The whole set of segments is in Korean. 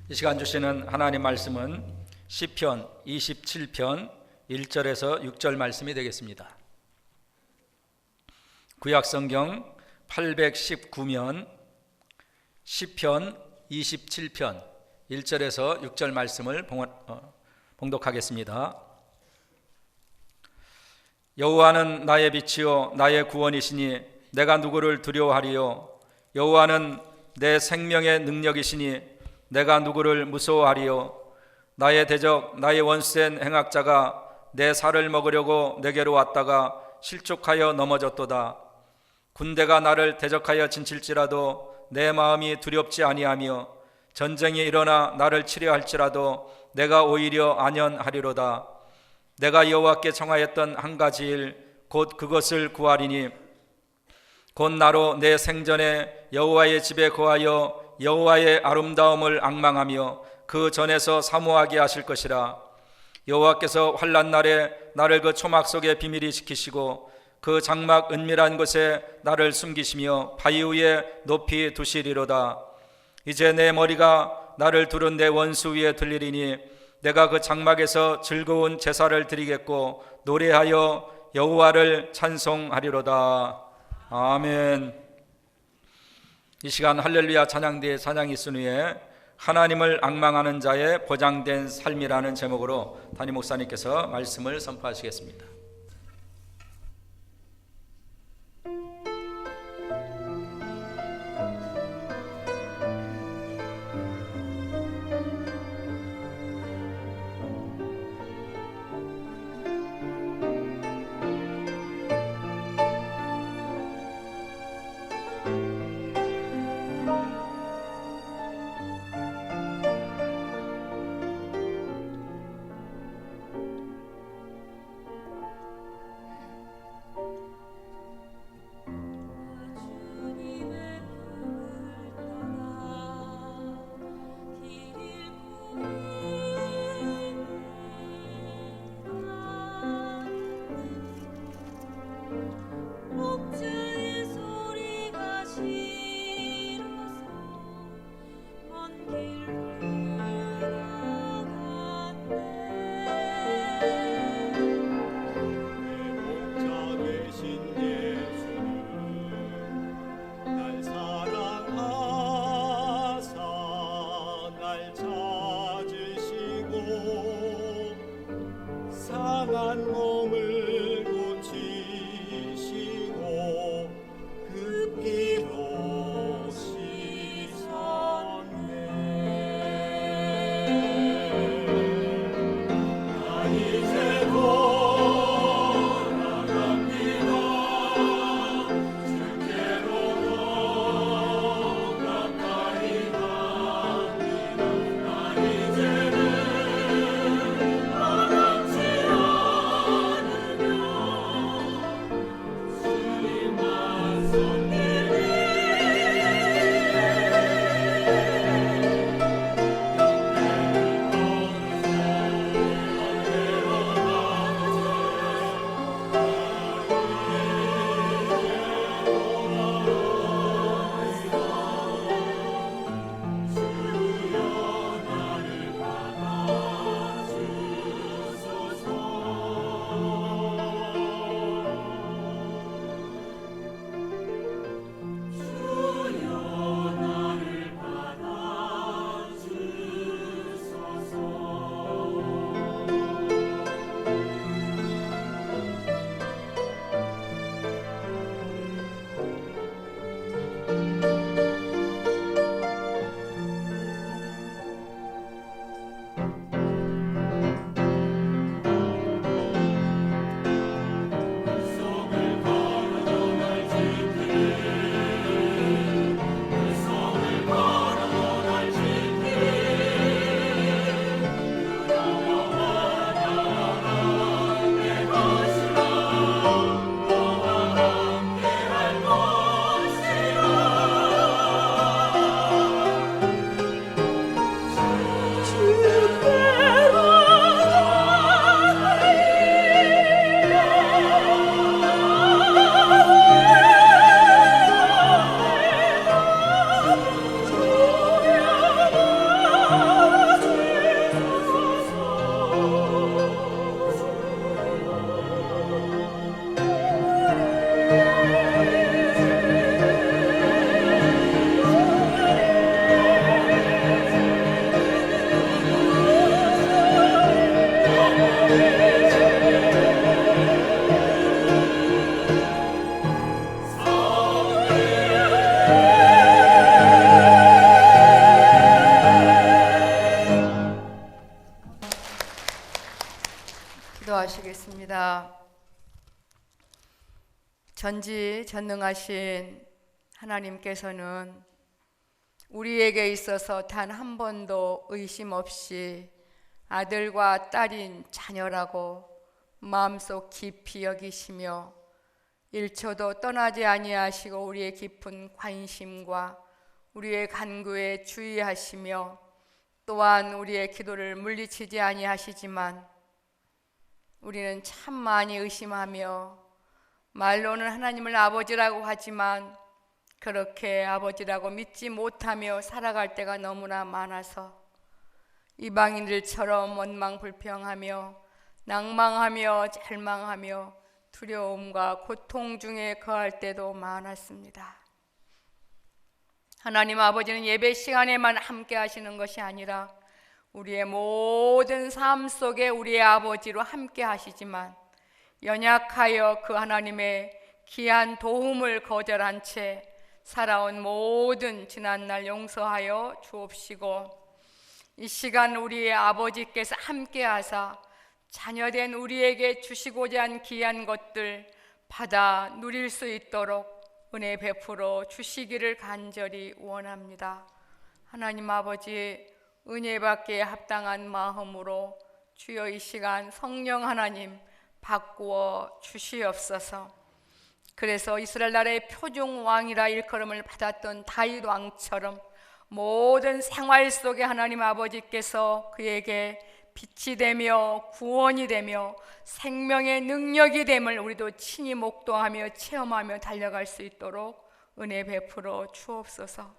이 시간 주시는 하나님 말씀은 시편 27편 1절에서 6절 말씀이 되겠습니다. 구약성경 819면 시편 27편 1절에서 6절 말씀을 봉독하겠습니다. 여호와는 나의 빛이요 나의 구원이시니 내가 누구를 두려워하리요. 여호와는 내 생명의 능력이시니 내가 누구를 무서워하리요. 나의 대적 나의 원수된 행악자가 내 살을 먹으려고 내게로 왔다가 실족하여 넘어졌도다. 군대가 나를 대적하여 진칠지라도 내 마음이 두렵지 아니하며 전쟁이 일어나 나를 치려 할지라도 내가 오히려 안연하리로다. 내가 여호와께 청하였던 한 가지 일 곧 그것을 구하리니 곧 나로 내 생전에 여호와의 집에 거하여 여호와의 아름다움을 앙망하며 그 전에서 사모하게 하실 것이라. 여호와께서 환난 날에 나를 그 초막 속에 비밀히 지키시고 그 장막 은밀한 곳에 나를 숨기시며 바위 위에 높이 두시리로다. 이제 내 머리가 나를 두른 내 원수 위에 들리리니 내가 그 장막에서 즐거운 제사를 드리겠고 노래하여 여호와를 찬송하리로다. 아멘. 이 시간 할렐루야 찬양대의 찬양이 있은 후에 하나님을 앙망하는 자의 보장된 삶이라는 제목으로 담임 목사님께서 말씀을 선포하시겠습니다. 전지전능하신 하나님께서는 우리에게 있어서 단 한 번도 의심 없이 아들과 딸인 자녀라고 마음속 깊이 여기시며 1초도 떠나지 아니하시고 우리의 깊은 관심과 우리의 간구에 주의하시며 또한 우리의 기도를 물리치지 아니하시지만 우리는 참 많이 의심하며 말로는 하나님을 아버지라고 하지만 그렇게 아버지라고 믿지 못하며 살아갈 때가 너무나 많아서 이방인들처럼 원망불평하며 낭망하며 절망하며 두려움과 고통 중에 거할 때도 많았습니다. 하나님 아버지는 예배 시간에만 함께 하시는 것이 아니라 우리의 모든 삶 속에 우리의 아버지로 함께 하시지만 연약하여 그 하나님의 귀한 도움을 거절한 채 살아온 모든 지난날 용서하여 주옵시고 이 시간 우리의 아버지께서 함께 하사 자녀된 우리에게 주시고자 한 귀한 것들 받아 누릴 수 있도록 은혜 베풀어 주시기를 간절히 원합니다. 하나님 아버지, 은혜 받기에 합당한 마음으로 주여 이 시간 성령 하나님 바꾸어 주시옵소서. 그래서 이스라엘 나라의 표중 왕이라 일컬음을 받았던 다윗 왕처럼 모든 생활 속에 하나님 아버지께서 그에게 빛이 되며 구원이 되며 생명의 능력이 됨을 우리도 친히 목도하며 체험하며 달려갈 수 있도록 은혜 베풀어 주옵소서.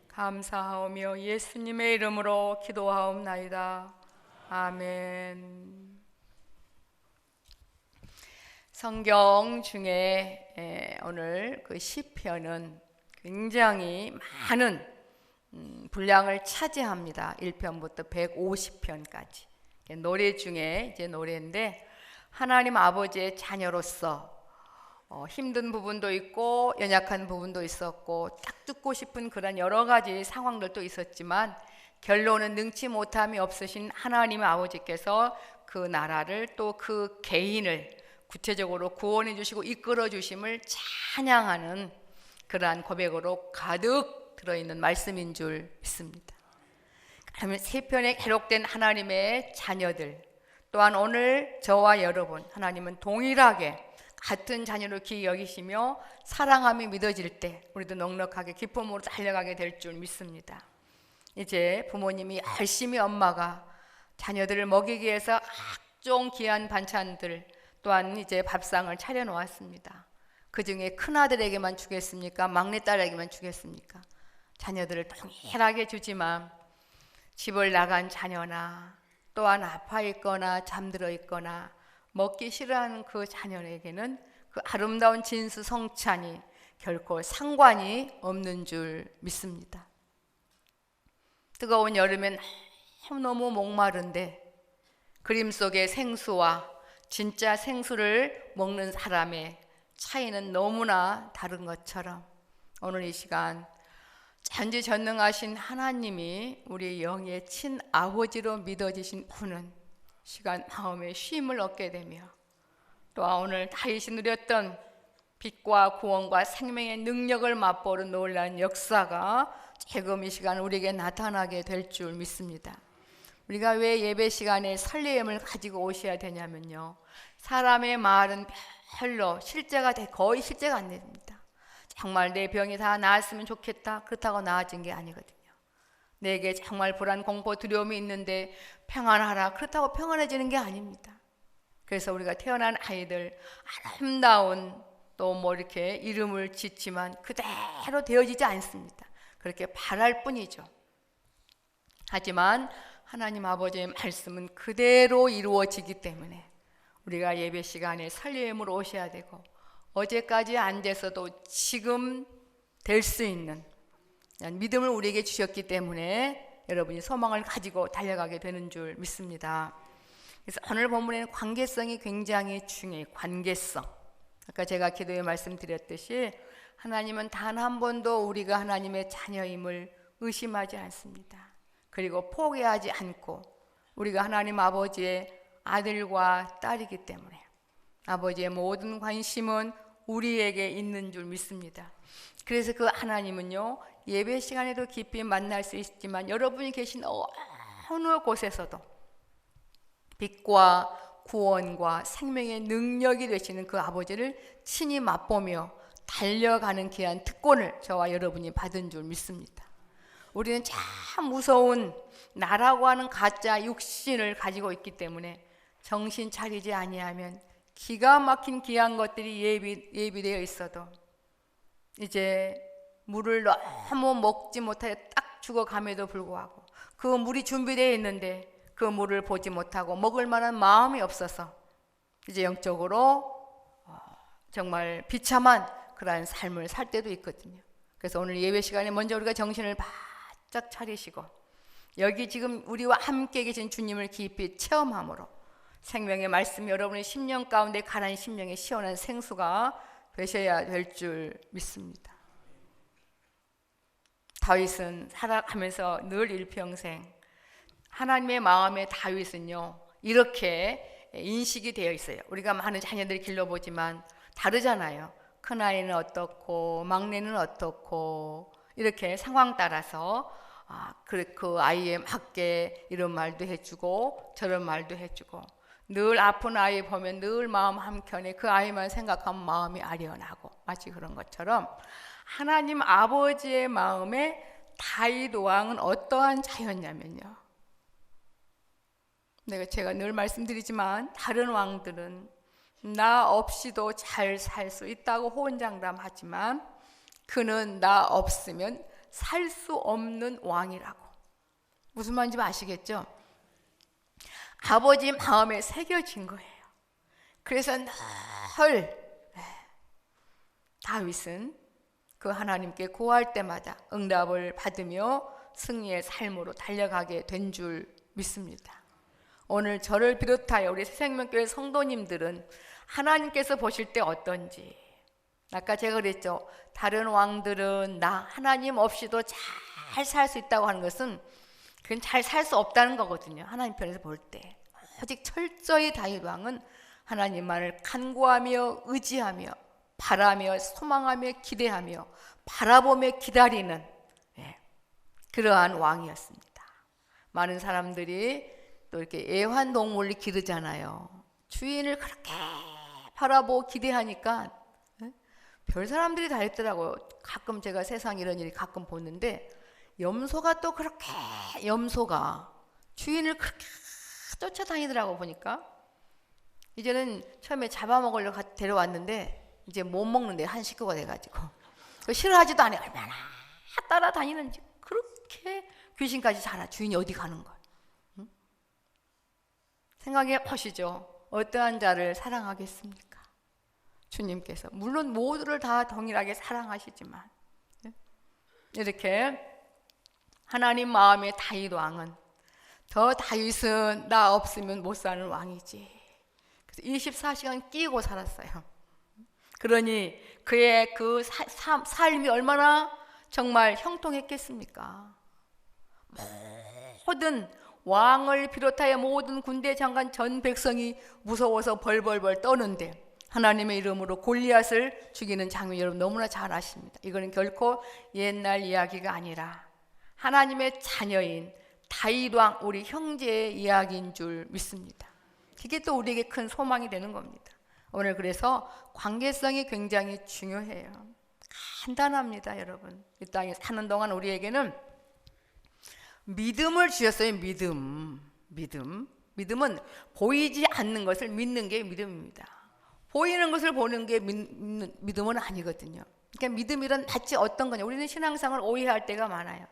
감사하오며 예수님의 이름으로 기도하옵나이다. 아멘. 성경 중에 오늘 그 시편은 굉장히 많은 분량을 차지합니다. 1편부터 150편까지. 노래 중에 이제 노래인데 하나님 아버지의 자녀로서 힘든 부분도 있고 연약한 부분도 있었고 딱 듣고 싶은 그런 여러 가지 상황들도 있었지만 결론은 능치 못함이 없으신 하나님 아버지께서 그 나라를 또 그 개인을 구체적으로 구원해 주시고 이끌어 주심을 찬양하는 그러한 고백으로 가득 들어있는 말씀인 줄 믿습니다. 그러면 세 편에 기록된 하나님의 자녀들 또한 오늘 저와 여러분 하나님은 동일하게 같은 자녀로 귀히 여기시며 사랑함이 믿어질 때 우리도 넉넉하게 기쁨으로 달려가게 될 줄 믿습니다. 이제 부모님이 열심히 엄마가 자녀들을 먹이기 위해서 각종 귀한 반찬들 또한 이제 밥상을 차려놓았습니다. 그 중에 큰아들에게만 주겠습니까? 막내딸에게만 주겠습니까? 자녀들을 동일하게 주지만 집을 나간 자녀나 또한 아파 있거나 잠들어 있거나 먹기 싫어하는 그 자녀에게는 그 아름다운 진수성찬이 결코 상관이 없는 줄 믿습니다. 뜨거운 여름엔 너무 목마른데 그림 속의 생수와 진짜 생수를 먹는 사람의 차이는 너무나 다른 것처럼 오늘 이 시간 전지전능하신 하나님이 우리 영의 친아버지로 믿어지신 분은 시간 마음에 쉼을 얻게 되며 또한 오늘 다윗이 누렸던 빛과 구원과 생명의 능력을 맛보는 놀라운 역사가 지금 이 시간 우리에게 나타나게 될 줄 믿습니다. 우리가 왜 예배 시간에 설레임을 가지고 오셔야 되냐면요, 사람의 말은 별로 거의 실제가 안 됩니다. 정말 내 병이 다 나았으면 좋겠다 그렇다고 나아진 게 아니거든요. 내게 정말 불안, 공포, 두려움이 있는데 평안하라 그렇다고 평안해지는 게 아닙니다. 그래서 우리가 태어난 아이들 아름다운 또 이렇게 이름을 짓지만 그대로 되어지지 않습니다. 그렇게 바랄 뿐이죠. 하지만 하나님 아버지의 말씀은 그대로 이루어지기 때문에 우리가 예배 시간에 설렘으로 오셔야 되고 어제까지 안 돼서도 지금 될 수 있는 믿음을 우리에게 주셨기 때문에 여러분이 소망을 가지고 달려가게 되는 줄 믿습니다. 그래서 오늘 본문에는 관계성이 굉장히 중요해요. 관계성. 아까 제가 기도에 말씀드렸듯이 하나님은 단 한 번도 우리가 하나님의 자녀임을 의심하지 않습니다. 그리고 포기하지 않고 우리가 하나님 아버지의 아들과 딸이기 때문에 아버지의 모든 관심은 우리에게 있는 줄 믿습니다. 그래서 그 하나님은요, 예배 시간에도 깊이 만날 수 있지만 여러분이 계신 어느 곳에서도 빛과 구원과 생명의 능력이 되시는 그 아버지를 친히 맛보며 달려가는 귀한 특권을 저와 여러분이 받은 줄 믿습니다. 우리는 참 무서운 나라고 하는 가짜 육신을 가지고 있기 때문에 정신 차리지 아니하면 기가 막힌 귀한 것들이 예비되어 있어도 이제 물을 너무 먹지 못하여 딱 죽어감에도 불구하고 그 물이 준비되어 있는데 그 물을 보지 못하고 먹을 만한 마음이 없어서 이제 영적으로 정말 비참한 그러한 삶을 살 때도 있거든요. 그래서 오늘 예배 시간에 먼저 우리가 정신을 바짝 차리시고 여기 지금 우리와 함께 계신 주님을 깊이 체험함으로 생명의 말씀 여러분의 심령 가운데 가난 심령의 시원한 생수가 되셔야 될 줄 믿습니다. 다윗은 살아가면서 늘 일평생 하나님의 마음의 다윗은요 이렇게 인식이 되어 있어요. 우리가 많은 자녀들을 길러보지만 다르잖아요. 큰아이는 어떻고 막내는 어떻고 이렇게 상황 따라서 그 아이에 맞게 이런 말도 해주고 저런 말도 해주고 늘 아픈 아이 보면 늘 마음 한켠에 그 아이만 생각하면 마음이 아련하고 마치 그런 것처럼 하나님 아버지의 마음에 다윗 왕은 어떠한 자였냐면요. 제가 늘 말씀드리지만 다른 왕들은 나 없이도 잘 살 수 있다고 호언장담하지만 그는 나 없으면 살 수 없는 왕이라고. 무슨 말인지 아시겠죠? 아버지 마음에 새겨진 거예요. 그래서 늘 다윗은 그 하나님께 구할 때마다 응답을 받으며 승리의 삶으로 달려가게 된 줄 믿습니다. 오늘 저를 비롯하여 우리 새생명교회 성도님들은 하나님께서 보실 때 어떤지, 아까 제가 그랬죠. 다른 왕들은 나 하나님 없이도 잘 살 수 있다고 하는 것은 그건 잘 살 수 없다는 거거든요. 하나님 편에서 볼 때 오직 철저히 다윗 왕은 하나님만을 간구하며 의지하며 바라며 소망하며 기대하며 바라보며 기다리는 그러한 왕이었습니다. 많은 사람들이 또 이렇게 애완동물을 기르잖아요. 주인을 그렇게 바라보고 기대하니까 별 사람들이 다 했더라고요. 가끔 제가 세상 이런 일이 가끔 보는데 염소가 또 그렇게 염소가 주인을 그렇게 쫓아다니더라고 보니까 이제는 처음에 잡아먹으려고 데려왔는데 이제 못 먹는데 한 식구가 돼가지고 싫어하지도 않아요. 얼마나 따라다니는지 그렇게 귀신까지 잘 알아. 주인이 어디 가는 걸. 응? 생각해 보시죠. 어떠한 자를 사랑하겠습니까? 주님께서 물론 모두를 다 동일하게 사랑하시지만 이렇게 하나님 마음의 다윗 왕은 저 다윗은 나 없으면 못 사는 왕이지. 그래서 24시간 끼고 살았어요. 그러니 그의 그 삶이 얼마나 정말 형통했겠습니까? 모든 왕을 비롯하여 모든 군대 장관 전 백성이 무서워서 벌벌벌 떠는데 하나님의 이름으로 골리앗을 죽이는 장면 여러분 너무나 잘 아십니다. 이거는 결코 옛날 이야기가 아니라 하나님의 자녀인 다윗 왕 우리 형제의 이야기인 줄 믿습니다. 그게 또 우리에게 큰 소망이 되는 겁니다. 오늘 그래서 관계성이 굉장히 중요해요. 간단합니다, 여러분. 이 땅에 사는 동안 우리에게는 믿음을 주셨어요. 믿음은 보이지 않는 것을 믿는 게 믿음입니다. 보이는 것을 보는 게 믿음은 아니거든요. 그러니까 믿음이란 마치 어떤 거냐. 우리는 신앙생활을 오해할 때가 많아요.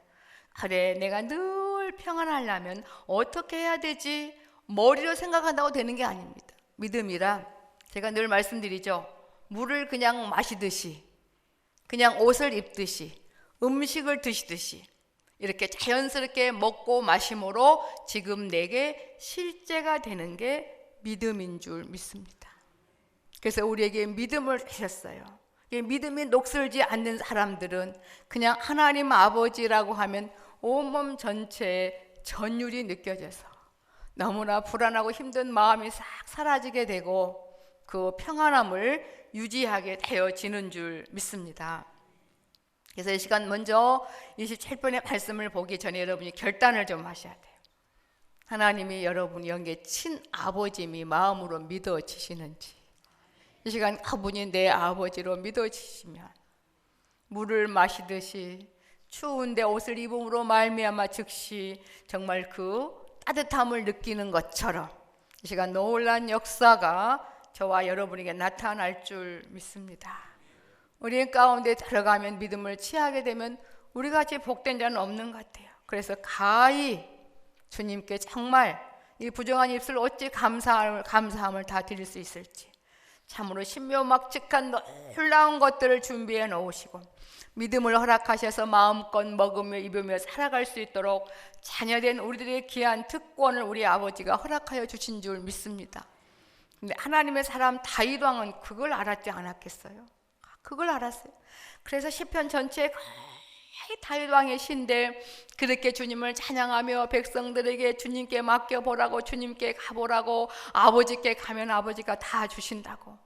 그래, 내가 늘 평안하려면 어떻게 해야 되지? 머리로 생각한다고 되는 게 아닙니다. 믿음이란 제가 늘 말씀드리죠. 물을 그냥 마시듯이, 그냥 옷을 입듯이, 음식을 드시듯이 이렇게 자연스럽게 먹고 마심으로 지금 내게 실제가 되는 게 믿음인 줄 믿습니다. 그래서 우리에게 믿음을 주셨어요. 믿음이 녹슬지 않는 사람들은 그냥 하나님 아버지라고 하면 온몸 전체에 전율이 느껴져서 너무나 불안하고 힘든 마음이 싹 사라지게 되고 그 평안함을 유지하게 되어지는 줄 믿습니다. 그래서 이 시간 먼저 27번의 말씀을 보기 전에 여러분이 결단을 좀 하셔야 돼요. 하나님이 여러분 영계 친아버님이 마음으로 믿어지시는지, 이 시간 그분이 내 아버지로 믿어지시면 물을 마시듯이 추운데 옷을 입음으로 말미암아 즉시 정말 그 따뜻함을 느끼는 것처럼 이 시간 놀라운 역사가 저와 여러분에게 나타날 줄 믿습니다. 우리 가운데 들어가면, 믿음을 취하게 되면 우리같이 복된 자는 없는 것 같아요. 그래서 가히 주님께 정말 이 부정한 입술 어찌 감사함을 다 드릴 수 있을지, 참으로 신묘막측한 놀라운 것들을 준비해 놓으시고 믿음을 허락하셔서 마음껏 먹으며 입으며 살아갈 수 있도록 자녀된 우리들의 귀한 특권을 우리 아버지가 허락하여 주신 줄 믿습니다. 근데 하나님의 사람 다윗 왕은 그걸 알았지 않았겠어요? 그걸 알았어요. 그래서 시편 전체에 거의 다윗 왕의 시인데 그렇게 주님을 찬양하며 백성들에게 주님께 맡겨보라고, 주님께 가보라고, 아버지께 가면 아버지가 다 주신다고,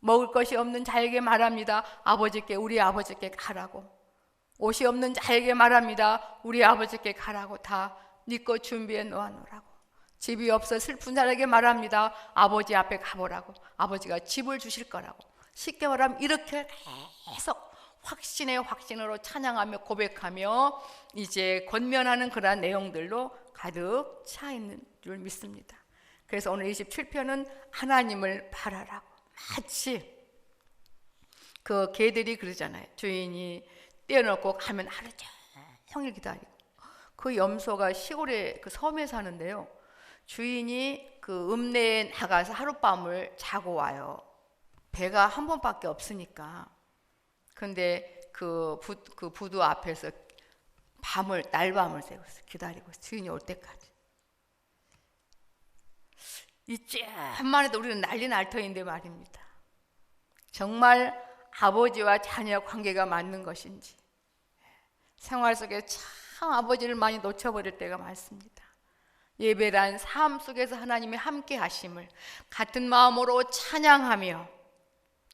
먹을 것이 없는 자에게 말합니다. 아버지께, 우리 아버지께 가라고. 옷이 없는 자에게 말합니다. 우리 아버지께 가라고. 다 네 것 준비해 놓아놓으라고. 집이 없어 슬픈 자에게 말합니다. 아버지 앞에 가보라고. 아버지가 집을 주실 거라고. 쉽게 말하면 이렇게 계속 확신의 확신으로 찬양하며 고백하며 이제 권면하는 그러한 내용들로 가득 차 있는 줄 믿습니다. 그래서 오늘 27편은 하나님을 바라라고. 마치 그 개들이 그러잖아요. 주인이 떼어놓고 가면 하루 종일 기다리고. 그 염소가 시골에 그 섬에 사는데요, 주인이 그 읍내에 나가서 하룻밤을 자고 와요. 배가 한 번밖에 없으니까. 근데 그 부두 앞에서 날밤을 새고 기다리고 있어요. 주인이 올 때까지. 이쯤만 해도 우리는 난리 날 터인데 말입니다. 정말 아버지와 자녀 관계가 맞는 것인지, 생활 속에 참 아버지를 많이 놓쳐버릴 때가 많습니다. 예배란 삶 속에서 하나님의 함께 하심을 같은 마음으로 찬양하며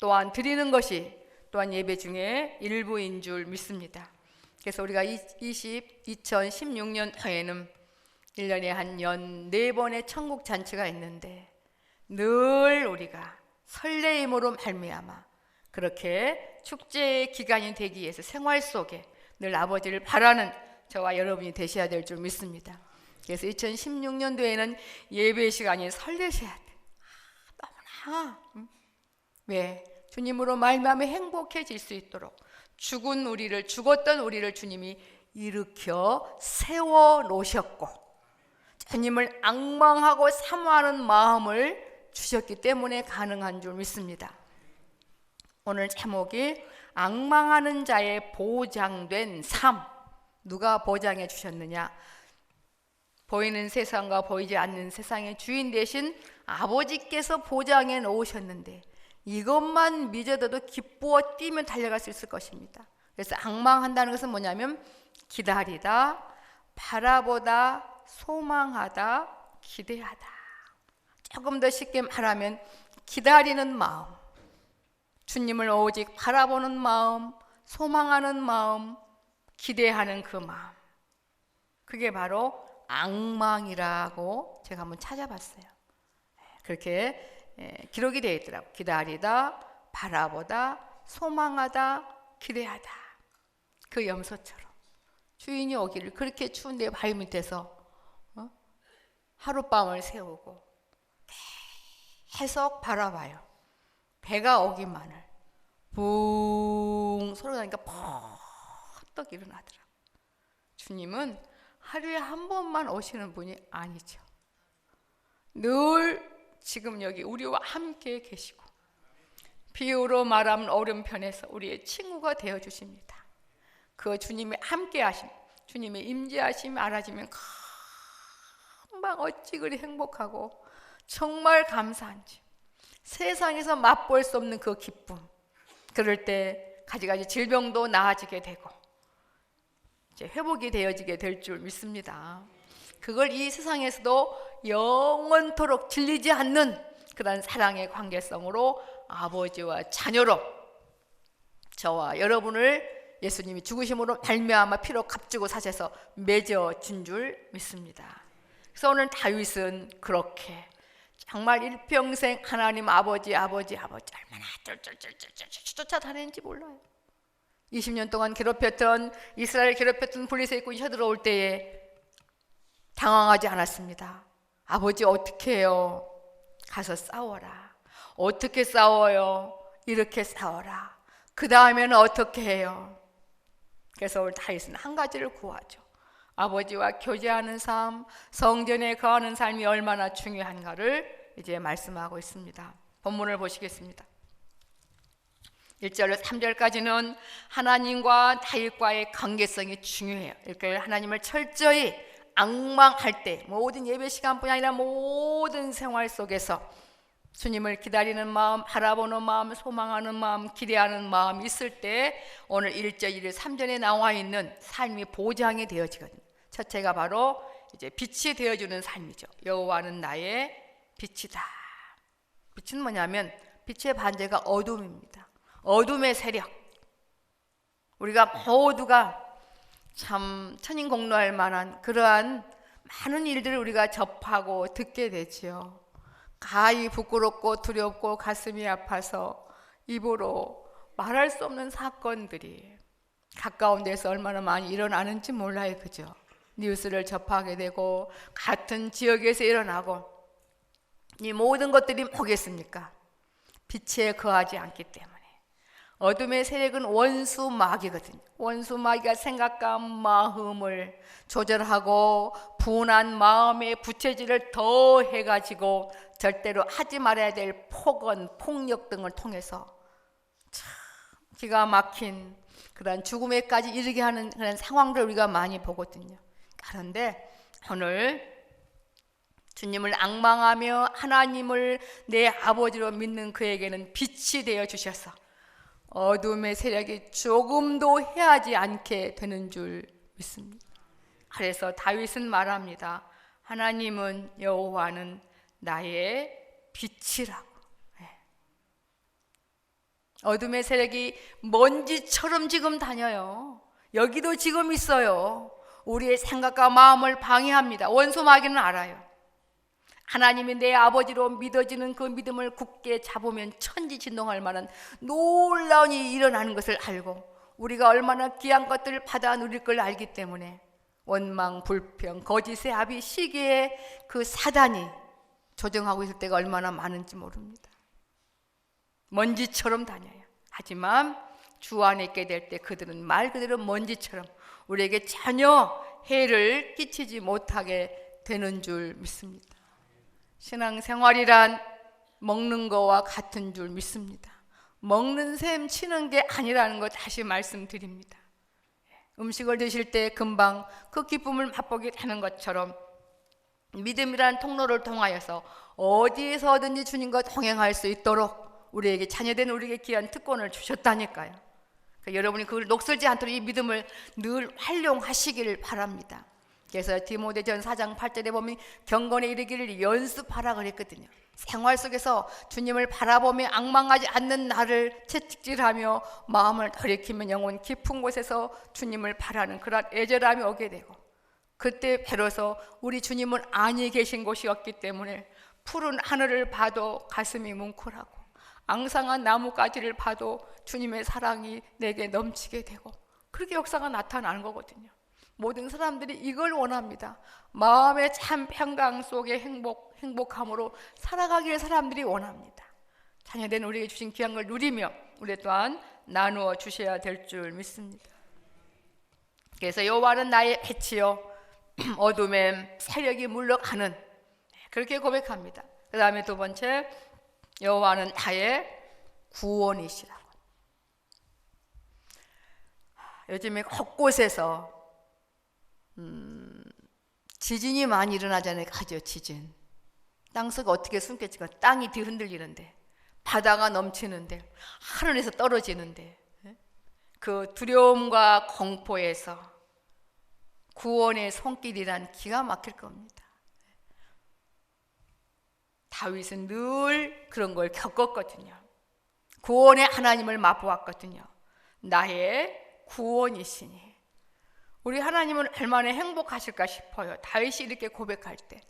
또한 드리는 것이 또한 예배 중에 일부인 줄 믿습니다. 그래서 우리가 2016년도에는 1년에 한 연 4번의 천국 잔치가 있는데 늘 우리가 설레임으로 말미암아 그렇게 축제의 기간이 되기 위해서 생활 속에 늘 아버지를 바라는 저와 여러분이 되셔야 될 줄 믿습니다. 그래서 2016년도에는 예배 시간이 설레셔야 돼. 너무나 왜? 주님으로 말미암아 행복해질 수 있도록 죽었던 우리를 주님이 일으켜 세워 놓으셨고 주님을 앙망하고 사모하는 마음을 주셨기 때문에 가능한 줄 믿습니다. 오늘 제목이 앙망하는 자의 보장된 삶. 누가 보장해 주셨느냐? 보이는 세상과 보이지 않는 세상의 주인 되신 아버지께서 보장해 놓으셨는데 이것만 믿어도 기쁘어 뛰며 달려갈 수 있을 것입니다. 그래서 앙망한다는 것은 뭐냐면 기다리다, 바라보다, 소망하다, 기대하다. 조금 더 쉽게 말하면 기다리는 마음, 주님을 오직 바라보는 마음, 소망하는 마음, 기대하는 그 마음, 그게 바로 앙망이라고 제가 한번 찾아봤어요. 그렇게 기록이 되어 있더라고요. 기다리다, 바라보다, 소망하다, 기대하다. 그 염소처럼 주인이 오기를 그렇게 추운데 바위 밑에서 하룻밤을 새우고 계속 바라봐요. 배가 오기만을. 붕 소리가 나니까 퍽떡 일어나더라고요. 주님은 하루에 한 번만 오시는 분이 아니죠. 늘 지금 여기 우리와 함께 계시고 비유로 말하면 오른편에서 우리의 친구가 되어 주십니다. 그 주님의 함께 하심, 주님의 임재하심이 알아지면 금방 어찌 그리 행복하고 정말 감사한지, 세상에서 맛볼 수 없는 그 기쁨. 그럴 때 가지가지 질병도 나아지게 되고 이제 회복이 되어지게 될 줄 믿습니다. 그걸 이 세상에서도 영원토록 질리지 않는 그런 사랑의 관계성으로 아버지와 자녀로 저와 여러분을 예수님이 죽으심으로 말미암아 피로 값주고 사셔서 맺어준 줄 믿습니다. 그래서 오늘 다윗은 그렇게 정말 일평생 하나님 아버지 얼마나 쫓아다녔는지 몰라요. 20년 동안 괴롭혔던 이스라엘 괴롭혔던 블레셋 군이 쳐들어올 때에 당황하지 않았습니다. 아버지 어떻게 해요? 가서 싸워라. 어떻게 싸워요? 이렇게 싸워라. 그 다음에는 어떻게 해요? 그래서 오늘 다윗은 한 가지를 구하죠. 아버지와 교제하는 삶, 성전에 거하는 삶이 얼마나 중요한가를 이제 말씀하고 있습니다. 본문을 보시겠습니다. 1절로 3절까지는 하나님과 다윗과의 관계성이 중요해요. 이렇게 하나님을 철저히 앙망할 때, 모든 예배 시간뿐 아니라 모든 생활 속에서 주님을 기다리는 마음, 바라보는 마음, 소망하는 마음, 기대하는 마음이 있을 때 오늘 1절, 1절, 3절에 나와 있는 삶이 보장이 되어지거든요. 첫째가 바로 이제 빛이 되어주는 삶이죠. 여호와는 나의 빛이다. 빛은 뭐냐면 빛의 반대가 어둠입니다. 어둠의 세력. 우리가 모두가 참 천인공노할 만한 그러한 많은 일들을 우리가 접하고 듣게 되지요. 가히 부끄럽고 두렵고 가슴이 아파서 입으로 말할 수 없는 사건들이 가까운 데서 얼마나 많이 일어나는지 몰라요. 그죠? 뉴스를 접하게 되고 같은 지역에서 일어나고 이 모든 것들이 뭐겠습니까? 빛에 거하지 않기 때문에. 어둠의 세력은 원수 마귀거든요. 원수 마귀가 생각과 마음을 조절하고 분한 마음의 부채질을 더 해가지고 절대로 하지 말아야 될 폭언, 폭력 등을 통해서 참 기가 막힌 그런 죽음에까지 이르게 하는 그런 상황들을 우리가 많이 보거든요. 그런데 오늘 주님을 앙망하며 하나님을 내 아버지로 믿는 그에게는 빛이 되어 주셔서 어둠의 세력이 조금도 해하지 않게 되는 줄 믿습니다. 그래서 다윗은 말합니다. 하나님은, 여호와는 나의 빛이라고. 어둠의 세력이 먼지처럼 지금 다녀요. 여기도 지금 있어요. 우리의 생각과 마음을 방해합니다. 원수 마귀는 알아요. 하나님이 내 아버지로 믿어지는 그 믿음을 굳게 잡으면 천지진동할 만한 놀라운 일이 일어나는 것을 알고 우리가 얼마나 귀한 것들을 받아 누릴 걸 알기 때문에 원망, 불평, 거짓의 합의, 시기에 그 사단이 조정하고 있을 때가 얼마나 많은지 모릅니다. 먼지처럼 다녀요. 하지만 주 안에 있게 될 때 그들은 말 그대로 먼지처럼 우리에게 전혀 해를 끼치지 못하게 되는 줄 믿습니다. 신앙생활이란 먹는 거와 같은 줄 믿습니다. 먹는 셈 치는 게 아니라는 거 다시 말씀드립니다. 음식을 드실 때 금방 그 기쁨을 맛보게 되는 것처럼 믿음이란 통로를 통하여서 어디에서든지 주님과 동행할 수 있도록 우리에게 자녀된 우리에게 귀한 특권을 주셨다니까요. 그러니까 여러분이 그걸 녹슬지 않도록 이 믿음을 늘 활용하시기를 바랍니다. 그래서 디모데전 4장 8절에 보면 경건에 이르기를 연습하라 그랬거든요. 생활 속에서 주님을 바라보며 앙망하지 않는 나를 채찍질하며 마음을 돌이키면 영혼 깊은 곳에서 주님을 바라는 그런 애절함이 오게 되고 그때 비로소 우리 주님은 안이 계신 곳이었기 때문에 푸른 하늘을 봐도 가슴이 뭉클하고 앙상한 나뭇가지를 봐도 주님의 사랑이 내게 넘치게 되고 그렇게 역사가 나타나는 거거든요. 모든 사람들이 이걸 원합니다. 마음의 참 평강 속의 행복함으로 살아가기를 사람들이 원합니다. 자녀된 우리에게 주신 귀한 걸 누리며 우리 또한 나누어 주셔야 될 줄 믿습니다. 그래서 여호와는 나의 빛이요 어둠의 세력이 물러가는 그렇게 고백합니다. 그 다음에 두 번째 여호와는 나의 구원이시라고. 요즘에 곳곳에서 지진이 많이 일어나잖아요. 가죠, 지진. 땅속 어떻게 숨겠지가 땅이 뒤흔들리는데 바다가 넘치는데 하늘에서 떨어지는데 그 두려움과 공포에서 구원의 손길이란 기가 막힐 겁니다. 다윗은 늘 그런 걸 겪었거든요. 구원의 하나님을 맛보았거든요. 나의 구원이시니. 우리 하나님은 얼마나 행복하실까 싶어요. 다윗이 이렇게 고백할 때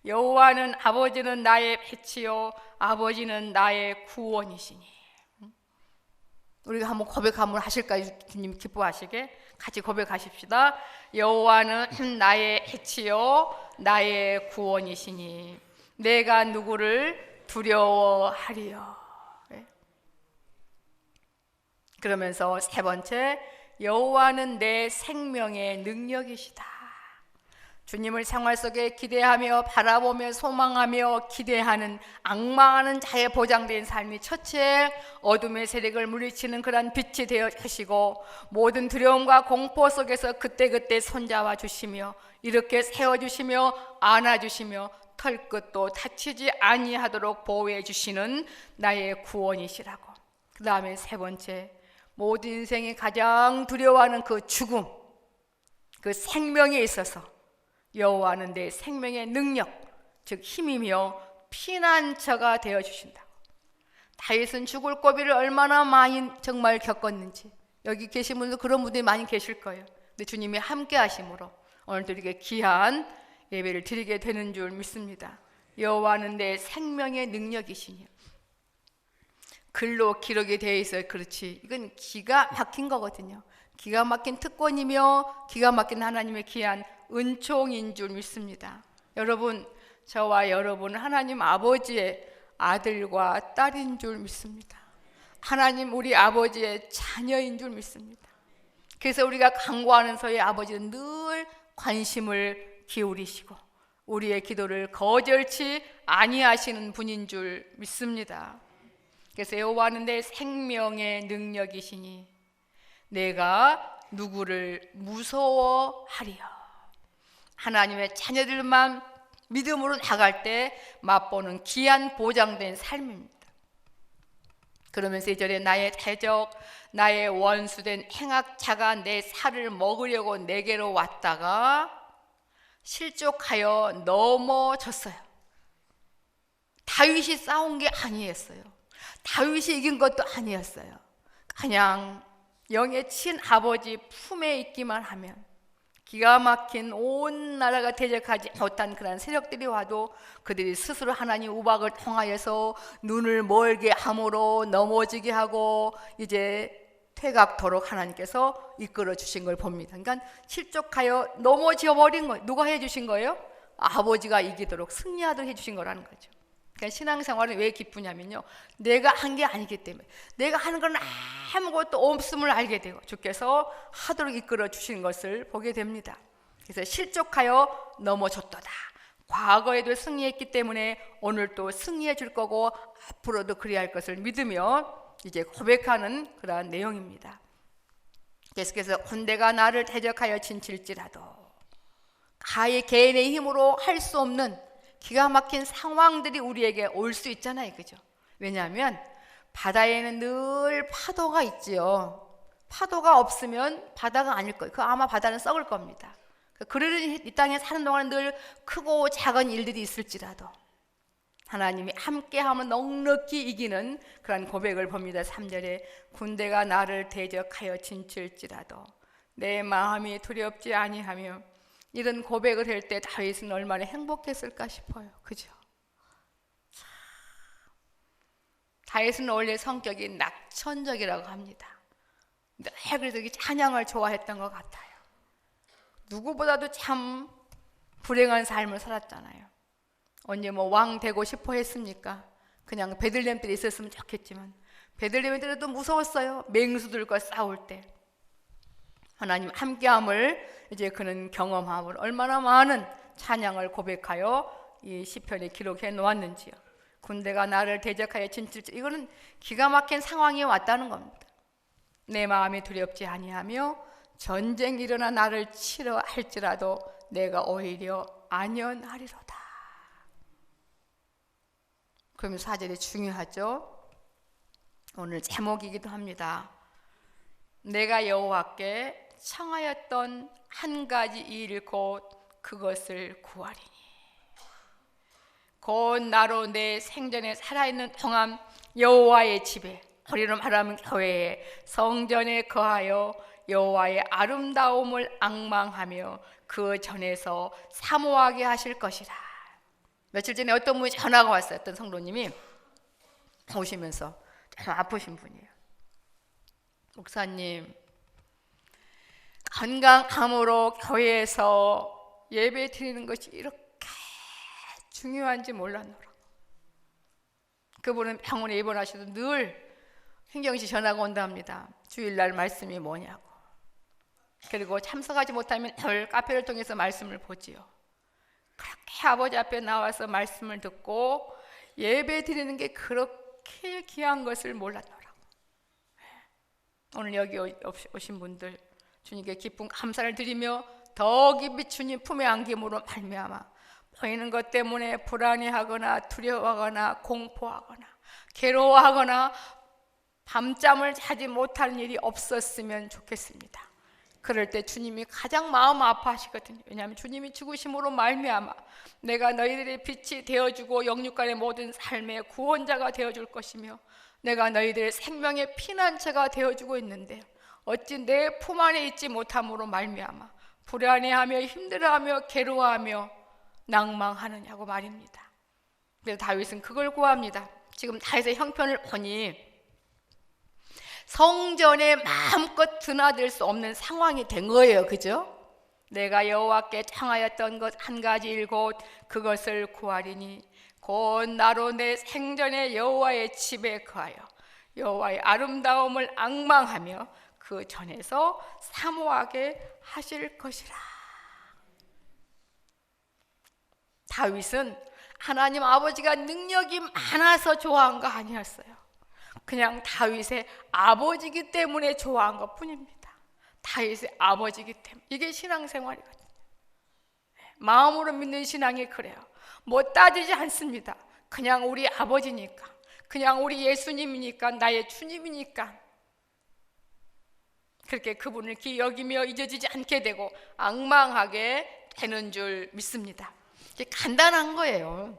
여호와는 아버지는 나의 배치요 아버지는 나의 구원이시니. 우리가 한번 고백 한번 하실까요? 주님 기뻐하시게 같이 고백하십시다. 여호와는 나의 해치요 나의 구원이시니 내가 누구를 두려워하리요. 네? 그러면서 세 번째, 여호와는 내 생명의 능력이시다. 주님을 생활 속에 기대하며 바라보며 소망하며 기대하는 악망하는 자의 보장된 삶이 첫째 어둠의 세력을 물리치는 그러한 빛이 되어 주시고 모든 두려움과 공포 속에서 그때그때 손잡아 주시며 이렇게 세워주시며 안아주시며 털끝도 다치지 아니하도록 보호해 주시는 나의 구원이시라고. 그 다음에 세 번째, 모든 인생이 가장 두려워하는 그 죽음, 그 생명에 있어서 여호와는 내 생명의 능력, 즉 힘이며 피난처가 되어 주신다. 다윗은 죽을 고비를 얼마나 많이 정말 겪었는지 여기 계신 분들 그런 분들이 많이 계실 거예요. 근데 주님이 함께 하심으로 오늘도 이렇게 귀한 예배를 드리게 되는 줄 믿습니다. 여호와는 내 생명의 능력이시니. 글로 기록이 되어 있어요. 그렇지. 이건 기가 막힌 거거든요. 기가 막힌 특권이며 기가 막힌 하나님의 귀한 은총인 줄 믿습니다. 여러분, 저와 여러분은 하나님 아버지의 아들과 딸인 줄 믿습니다. 하나님 우리 아버지의 자녀인 줄 믿습니다. 그래서 우리가 간구하는 서의 아버지는 늘 관심을 기울이시고 우리의 기도를 거절치 아니하시는 분인 줄 믿습니다. 그래서 여호와는 내 생명의 능력이시니 내가 누구를 무서워하리요. 하나님의 자녀들만 믿음으로 나갈 때 맛보는 귀한 보장된 삶입니다. 그러면서 이절에 나의 대적, 나의 원수된 행악자가 내 살을 먹으려고 내게로 왔다가 실족하여 넘어졌어요. 다윗이 싸운 게 아니었어요. 다윗이 이긴 것도 아니었어요. 그냥 영의 친아버지 품에 있기만 하면 기가 막힌 온 나라가 대적하지 못한 그런 세력들이 와도 그들이 스스로 하나님 우박을 통하여서 눈을 멀게 함으로 넘어지게 하고 이제 퇴각토록 하나님께서 이끌어 주신 걸 봅니다. 그러니까 실족하여 넘어져 버린 거예요. 누가 해주신 거예요? 아버지가 이기도록 승리하도록 해주신 거라는 거죠. 그러니까 신앙생활은 왜 기쁘냐면요, 내가 한 게 아니기 때문에 내가 하는 건 아무것도 없음을 알게 되고 주께서 하도록 이끌어 주신 것을 보게 됩니다. 그래서 실족하여 넘어졌도다. 과거에도 승리했기 때문에 오늘 또 승리해 줄 거고 앞으로도 그리할 것을 믿으며 이제 고백하는 그러한 내용입니다. 계속해서 군대가 나를 대적하여 진칠지라도 가히 개인의 힘으로 할 수 없는 기가 막힌 상황들이 우리에게 올 수 있잖아요, 그죠? 왜냐하면 바다에는 늘 파도가 있지요. 파도가 없으면 바다가 아닐 거예요. 그 아마 바다는 썩을 겁니다. 그러니 이 땅에 사는 동안 늘 크고 작은 일들이 있을지라도 하나님이 함께하면 넉넉히 이기는 그런 고백을 봅니다. 3절에 군대가 나를 대적하여 진칠지라도 내 마음이 두렵지 아니하며. 이런 고백을 할 때 다윗은 얼마나 행복했을까 싶어요. 그죠? 다윗은 원래 성격이 낙천적이라고 합니다. 그래서 찬양을 좋아했던 것 같아요. 누구보다도 참 불행한 삶을 살았잖아요. 언제 뭐 왕 되고 싶어 했습니까? 그냥 베들레헴들이 있었으면 좋겠지만 베들레헴들도 무서웠어요. 맹수들과 싸울 때. 하나님 함께함을 이제 그는 경험함을 얼마나 많은 찬양을 고백하여 이 시편에 기록해 놓았는지요. 군대가 나를 대적하여 진칠지, 이거는 기가 막힌 상황이 왔다는 겁니다. 내 마음이 두렵지 아니하며 전쟁이 일어나 나를 치러 할지라도 내가 오히려 안연하리로다. 그러면 4절이 중요하죠. 오늘 제목이기도 합니다. 내가 여호와께 청하였던 한 가지 일 곧 그것을 구하리니. 곧 나로 내 생전에 살아있는 동안 여호와의 집에 우리는 말하면 교회에 성전에 거하여 여호와의 아름다움을 앙망하며 그 전에서 사모하게 하실 것이라. 며칠 전에 어떤 분이 전화가 왔어요. 어떤 성도님이 오시면서 좀 아프신 분이에요. 목사님, 건강함으로 교회에서 예배 드리는 것이 이렇게 중요한지 몰랐노라. 그분은 병원에 입원하셔도 늘 hin경씨 전화가 온답니다. 주일날 말씀이 뭐냐고. 그리고 참석하지 못하면 늘 카페를 통해서 말씀을 보지요. 그렇게 아버지 앞에 나와서 말씀을 듣고 예배 드리는 게 그렇게 귀한 것을 몰랐노라고. 오늘 여기 오신 분들 주님께 기쁜 감사를 드리며 더 깊이 주님 품에 안김으로 말미암아 보이는 것 때문에 불안해하거나 두려워하거나 공포하거나 괴로워하거나 밤잠을 자지 못하는 일이 없었으면 좋겠습니다. 그럴 때 주님이 가장 마음 아파하시거든요. 왜냐하면 주님이 죽으심으로 말미암아 내가 너희들의 빛이 되어주고 영육간의 모든 삶의 구원자가 되어줄 것이며 내가 너희들의 생명의 피난처가 되어주고 있는데 어찌 내 품 안에 있지 못함으로 말미암아 불안해하며 힘들어하며 괴로워하며 낭망하느냐고 말입니다. 그래서 다윗은 그걸 구합니다. 지금 다윗의 형편을 보니 성전에 마음껏 드나들 수 없는 상황이 된 거예요. 그죠? 내가 여호와께 청하였던 것 한 가지일 곧 그것을 구하리니 곧 나로 내 생전에 여호와의 집에 거하여 여호와의 아름다움을 앙망하며 그 전에서 사모하게 하실 것이라. 다윗은 하나님 아버지가 능력이 많아서 좋아한 거 아니었어요. 그냥 다윗의 아버지이기 때문에 좋아한 것 뿐입니다. 다윗의 아버지이기 때문에. 이게 신앙생활이거든요. 마음으로 믿는 신앙이 그래요. 뭐 따지지 않습니다. 그냥 우리 아버지니까, 그냥 우리 예수님이니까, 나의 주님이니까 그렇게 그분을 기여기며 잊어지지 않게 되고 앙망하게 되는 줄 믿습니다. 이게 간단한 거예요.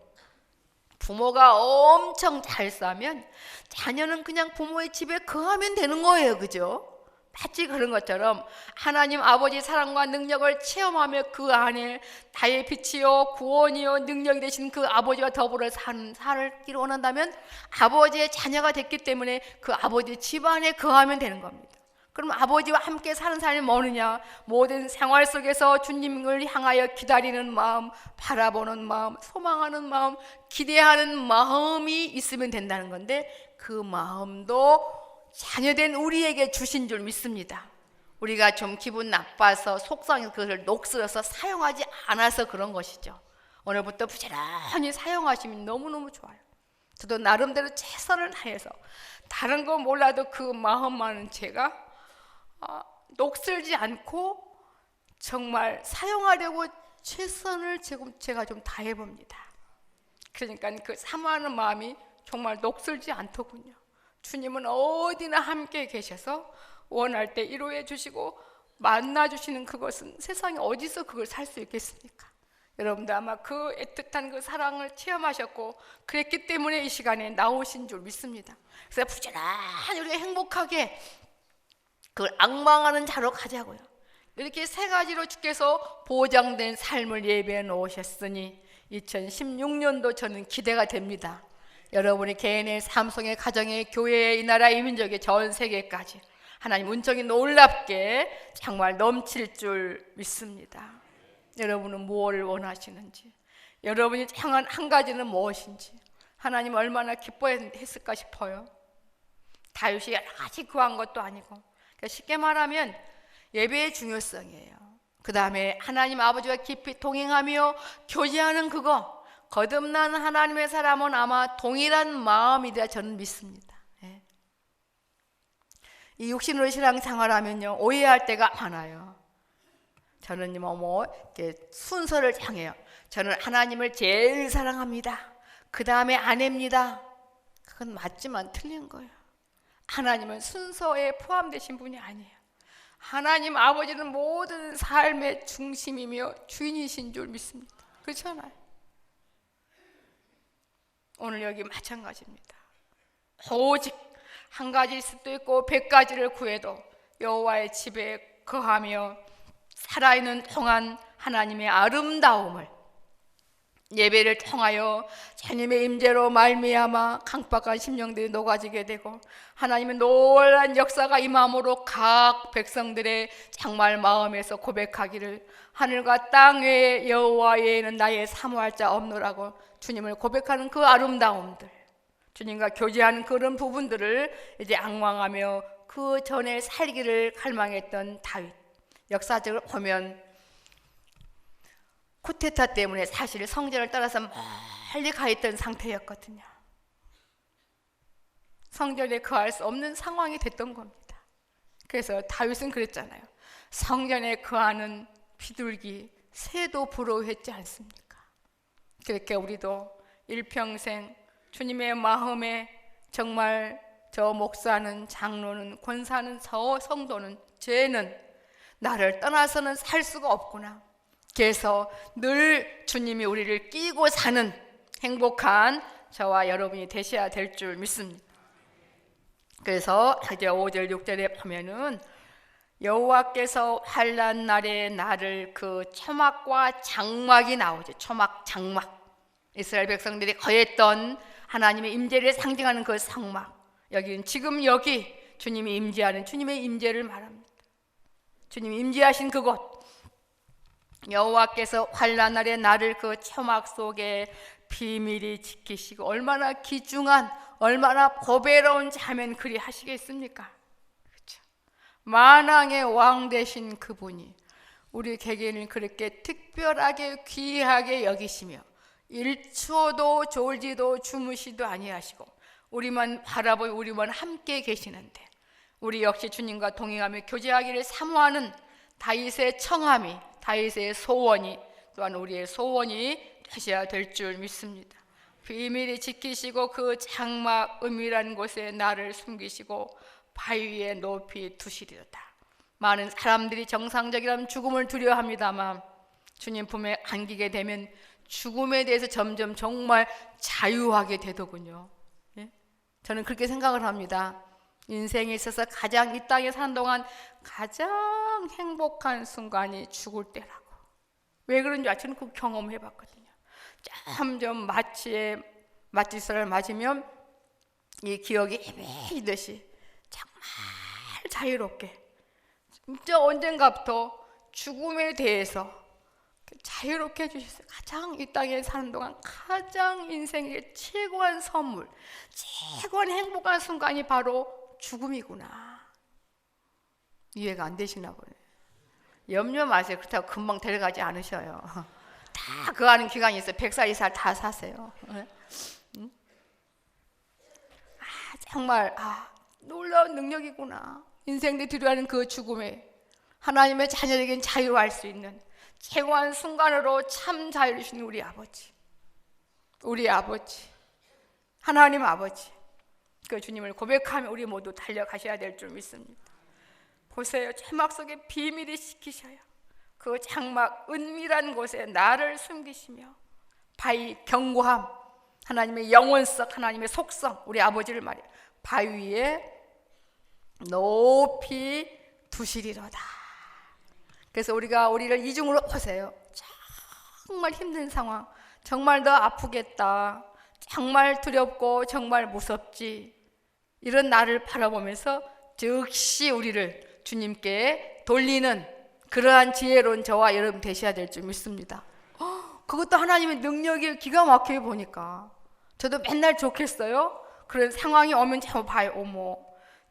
부모가 엄청 잘 싸면 자녀는 그냥 부모의 집에 거하면 되는 거예요. 그죠? 마치 그런 것처럼 하나님 아버지 사랑과 능력을 체험하며 그 안에 나의 빛이요 구원이요 능력이 되신 그 아버지와 더불어 살기를 원한다면 아버지의 자녀가 됐기 때문에 그 아버지 집안에 거하면 되는 겁니다. 그럼 아버지와 함께 사는 삶이 뭐느냐? 모든 생활 속에서 주님을 향하여 기다리는 마음, 바라보는 마음, 소망하는 마음, 기대하는 마음이 있으면 된다는 건데 그 마음도 자녀된 우리에게 주신 줄 믿습니다. 우리가 좀 기분 나빠서 속상해서 그것을 녹슬어서 사용하지 않아서 그런 것이죠. 오늘부터 부지런히 사용하시면 너무너무 좋아요. 저도 나름대로 최선을 다해서 다른 거 몰라도 그 마음만은 제가 녹슬지 않고 정말 사용하려고 최선을 제가 좀 다해봅니다. 그러니까 그 사모하는 마음이 정말 녹슬지 않더군요. 주님은 어디나 함께 계셔서 원할 때 이루어 주시고 만나 주시는 그것은 세상에 어디서 그걸 살 수 있겠습니까? 여러분도 아마 그 애틋한 그 사랑을 체험하셨고 그랬기 때문에 이 시간에 나오신 줄 믿습니다. 그래서 부지런히 우리가 행복하게 그걸 앙망하는 자로 가자고요. 이렇게 세 가지로 주께서 보장된 삶을 예배해 놓으셨으니 2016년도 저는 기대가 됩니다. 여러분이 개인의 삶 속의 가정의 교회의 이 나라 이 민족의 전 세계까지 하나님 은총이 놀랍게 정말 넘칠 줄 믿습니다. 여러분은 무엇을 원하시는지, 여러분이 향한 한 가지는 무엇인지 하나님 얼마나 기뻐했을까 싶어요. 다윗이 여러 가지 구한 것도 아니고 그러니까 쉽게 말하면 예배의 중요성이에요. 그 다음에 하나님 아버지와 깊이 동행하며 교제하는 그거, 거듭난 하나님의 사람은 아마 동일한 마음이라 저는 믿습니다. 예. 이 육신으로 신앙생활하면요 오해할 때가 많아요. 저는 이렇게 순서를 정해요. 저는 하나님을 제일 사랑합니다. 그 다음에 아내입니다. 그건 맞지만 틀린 거예요. 하나님은 순서에 포함되신 분이 아니에요. 하나님 아버지는 모든 삶의 중심이며 주인이신 줄 믿습니다. 그렇잖아요. 오늘 여기 마찬가지입니다. 오직 한 가지일 수도 있고 100가지를 구해도 여호와의 집에 거하며 살아있는 동안 하나님의 아름다움을 예배를 통하여 주님의 임재로 말미암아 강박한 심령들이 녹아지게 되고 하나님의 놀라운 역사가 임함으로 각 백성들의 정말 마음에서 고백하기를 하늘과 땅 외에 여호와 외에는 나의 사모할 자 없노라고 주님을 고백하는 그 아름다움들, 주님과 교제하는 그런 부분들을 이제 앙망하며 그 전에 살기를 갈망했던 다윗. 역사적으로 보면 쿠데타 때문에 사실 성전을 떠나서 멀리 가 있던 상태였거든요. 성전에 거할 수 없는 상황이 됐던 겁니다. 그래서 다윗은 그랬잖아요. 성전에 거하는 비둘기 새도 부러워했지 않습니까? 그렇게 우리도 일평생 주님의 마음에 정말 저 목사는, 장로는, 권사는, 저 성도는, 죄는 나를 떠나서는 살 수가 없구나. 그래서 늘 주님이 우리를 끼고 사는 행복한 저와 여러분이 되셔야 될 줄 믿습니다. 그래서 이제 5절 6절에 보면은 여호와께서 환난 날에 나를 그 초막과 장막이 나오죠. 초막, 장막. 이스라엘 백성들이 거했던 하나님의 임재를 상징하는 그 성막. 여기는 지금 여기 주님이 임재하는 주님의 임재를 말합니다. 주님이 임재하신 그곳. 여호와께서 환난 날에 나를 그 초막 속에 비밀히 지키시고 얼마나 귀중한 얼마나 보배로운 자면 그리 하시겠습니까? 그렇죠? 만왕의 왕 되신 그분이 우리 개개인을 그렇게 특별하게 귀하게 여기시며 1초도 졸지도 주무시도 아니하시고 우리만 바라보고 우리만 함께 계시는데 우리 역시 주님과 동행하며 교제하기를 사모하는 다윗의 청함이, 다윗의 소원이 또한 우리의 소원이 되셔야 될 줄 믿습니다. 비밀히 지키시고 그 장막 은밀한 곳에 나를 숨기시고 바위 위에 높이 두시리로다. 많은 사람들이 정상적이라면 죽음을 두려워합니다만 주님 품에 안기게 되면 죽음에 대해서 점점 정말 자유하게 되더군요. 예? 저는 그렇게 생각을 합니다. 인생에 있어서 가장 이 땅에 사는 동안 가장 행복한 순간이 죽을 때라고. 왜 그런지 저는 그 경험을 해봤거든요. 점점 마취를 맞으면 이 기억이 헤매이듯이 정말 자유롭게 진짜 언젠가부터 죽음에 대해서 자유롭게 해주셨어요. 가장 이 땅에 사는 동안 가장 인생의 최고한 선물, 최고한 행복한 순간이 바로 죽음이구나. 이해가 안 되시나 보네요. 염려 마세요. 그렇다고 금방 데려가지 않으셔요. 다 그 하는 기간이 있어요. 100살, 2살 다 사세요. 정말 놀라운 능력이구나. 인생들이 두려워하는 그 죽음에 하나님의 자녀에겐 자유할 수 있는 최고한 순간으로 참 자유를 주신 우리 아버지, 우리 아버지, 하나님 아버지, 그 주님을 고백하며 우리 모두 달려가셔야 될 줄 믿습니다. 보세요. 장막 속에 비밀히 지키셔요. 그 장막 은밀한 곳에 나를 숨기시며 바위 견고함, 하나님의 영원성, 하나님의 속성, 우리 아버지를 말해요. 바위 위에 높이 두시리로다. 그래서 우리를 이중으로 보세요. 정말 힘든 상황, 정말 너 아프겠다, 정말 두렵고 정말 무섭지, 이런 나를 바라보면서 즉시 우리를 주님께 돌리는 그러한 지혜로운 저와 여러분 되셔야 될 줄 믿습니다. 그것도 하나님의 능력이 기가 막히게 보니까 저도 맨날 좋겠어요. 그런 상황이 오면 저 봐요. 어머,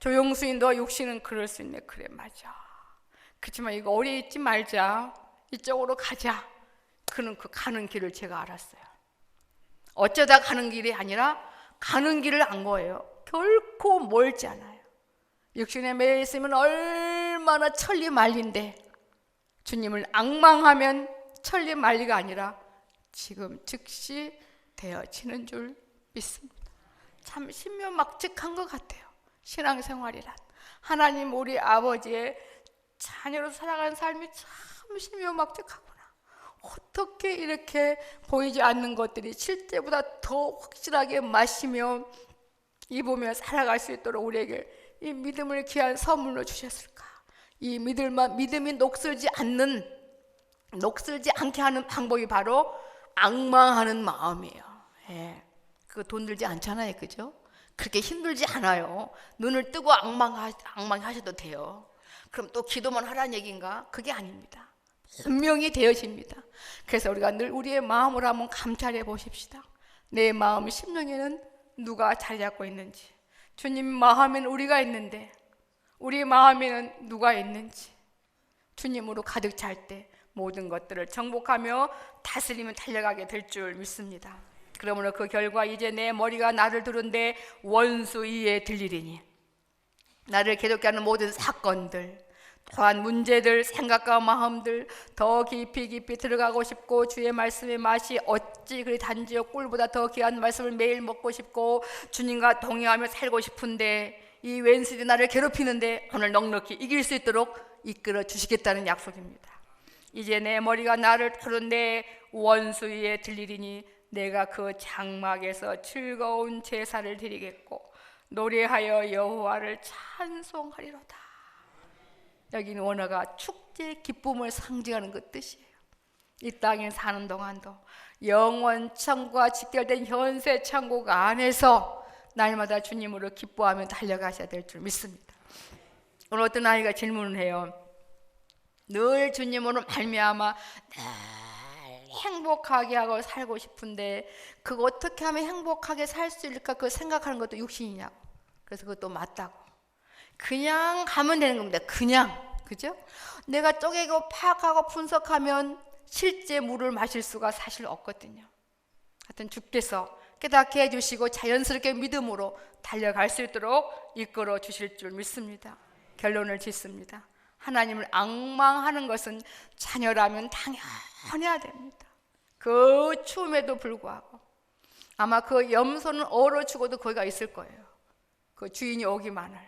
조용수인 너 육신은 그럴 수 있네. 그래, 맞아. 그렇지만 이거 오래 있지 말자. 이쪽으로 가자. 그는 그 가는 길을 제가 알았어요. 어쩌다 가는 길이 아니라 가는 길을 안 거예요. 결코 멀지 않아요. 육신에 매여 있으면 얼마나 천리 말린데 주님을 앙망하면 천리 말리가 아니라 지금 즉시 되어지는 줄 믿습니다. 참 신묘막측한 것 같아요. 신앙생활이란 하나님 우리 아버지의 자녀로 살아가는 삶이 참 신묘막측하구나. 어떻게 이렇게 보이지 않는 것들이 실제보다 더 확실하게 마시며 입으며 살아갈 수 있도록 우리에게 이 믿음을 귀한 선물로 주셨을까? 이 믿음이 녹슬지 않게 하는 방법이 바로 앙망하는 마음이에요. 예. 그거 돈 들지 않잖아요, 그죠? 그렇게 힘들지 않아요. 눈을 뜨고 앙망하셔도 돼요. 그럼 또 기도만 하라는 얘기인가? 그게 아닙니다. 분명히 되어집니다. 그래서 우리가 늘 우리의 마음을 한번 감찰해 보십시다. 내 마음 심령에는 누가 자리 잡고 있는지, 주님 마음에는 우리가 있는데 우리 마음에는 누가 있는지, 주님으로 가득 찰 때 모든 것들을 정복하며 다스리며 달려가게 될 줄 믿습니다. 그러므로 그 결과 이제 내 머리가 나를 두른데 원수 이에 들리리니, 나를 괴롭게 하는 모든 사건들, 또한 문제들, 생각과 마음들 더 깊이 들어가고 싶고, 주의 말씀의 맛이 어찌 그리 단지요 꿀보다 더 귀한 말씀을 매일 먹고 싶고 주님과 동행하며 살고 싶은데, 이 왼수들이 나를 괴롭히는데 오늘 넉넉히 이길 수 있도록 이끌어 주시겠다는 약속입니다. 이제 내 머리가 나를 두른데 원수 위에 들리리니, 내가 그 장막에서 즐거운 제사를 드리겠고 노래하여 여호와를 찬송하리로다. 여기는 원어가 축제, 기쁨을 상징하는 그 뜻이에요. 이 땅에 사는 동안도 영원 천국과 직결된 현세 천국 안에서 날마다 주님으로 기뻐하며 달려가셔야 될 줄 믿습니다. 오늘 어떤 아이가 질문을 해요. 늘 주님으로 말미암아 행복하게 하고 살고 싶은데 그거 어떻게 하면 행복하게 살 수 있을까? 그거 생각하는 것도 육신이냐고. 그래서 그것도 맞다고. 그냥 가면 되는 겁니다. 그냥, 그죠? 내가 쪼개고 파악하고 분석하면 실제 물을 마실 수가 사실 없거든요. 하여튼 주께서 깨닫게 해주시고 자연스럽게 믿음으로 달려갈 수 있도록 이끌어 주실 줄 믿습니다. 결론을 짓습니다. 하나님을 앙망하는 것은 자녀라면 당연해야 됩니다. 그 추움에도 불구하고 아마 그 염소는 얼어 죽어도 거기가 있을 거예요. 그 주인이 오기만을.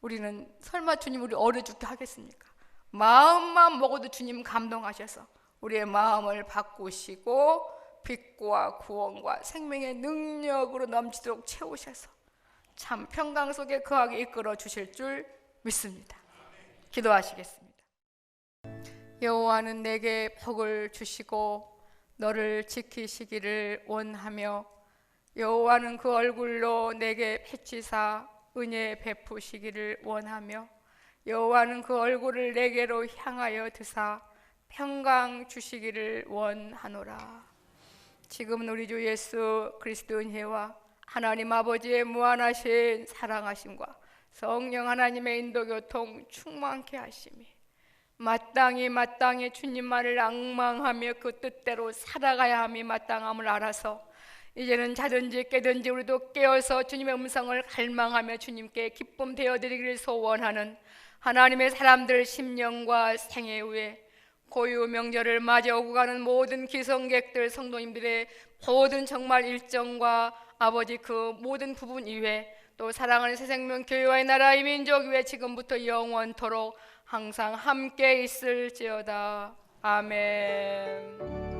우리는 설마 주님 우리 얼어 죽게 하겠습니까? 마음만 먹어도 주님 감동하셔서 우리의 마음을 바꾸시고 빛과 구원과 생명의 능력으로 넘치도록 채우셔서 참 평강 속에 거하게 이끌어 주실 줄 믿습니다. 기도하시겠습니다. 여호와는 내게 복을 주시고 너를 지키시기를 원하며, 여호와는 그 얼굴로 내게 비치사 은혜 베푸시기를 원하며, 여호와는 그 얼굴을 내게로 향하여 드사 평강 주시기를 원하노라. 지금은 우리 주 예수 그리스도 은혜와 하나님 아버지의 무한하신 사랑하심과 성령 하나님의 인도교통 충만케 하심이 마땅히 주님만을 앙망하며 그 뜻대로 살아가야 함이 마땅함을 알아서 이제는 자든지 깨든지 우리도 깨어서 주님의 음성을 갈망하며 주님께 기쁨 되어드리기를 소원하는 하나님의 사람들 심령과 생애 후에 고유 명절을 맞이하고 가는 모든 기성객들 성도님들의 모든 정말 일정과 아버지 그 모든 부분 이외 또 사랑하는 새생명 교회와의 나라의 민족 위에 지금부터 영원토록 항상 함께 있을지어다. 아멘.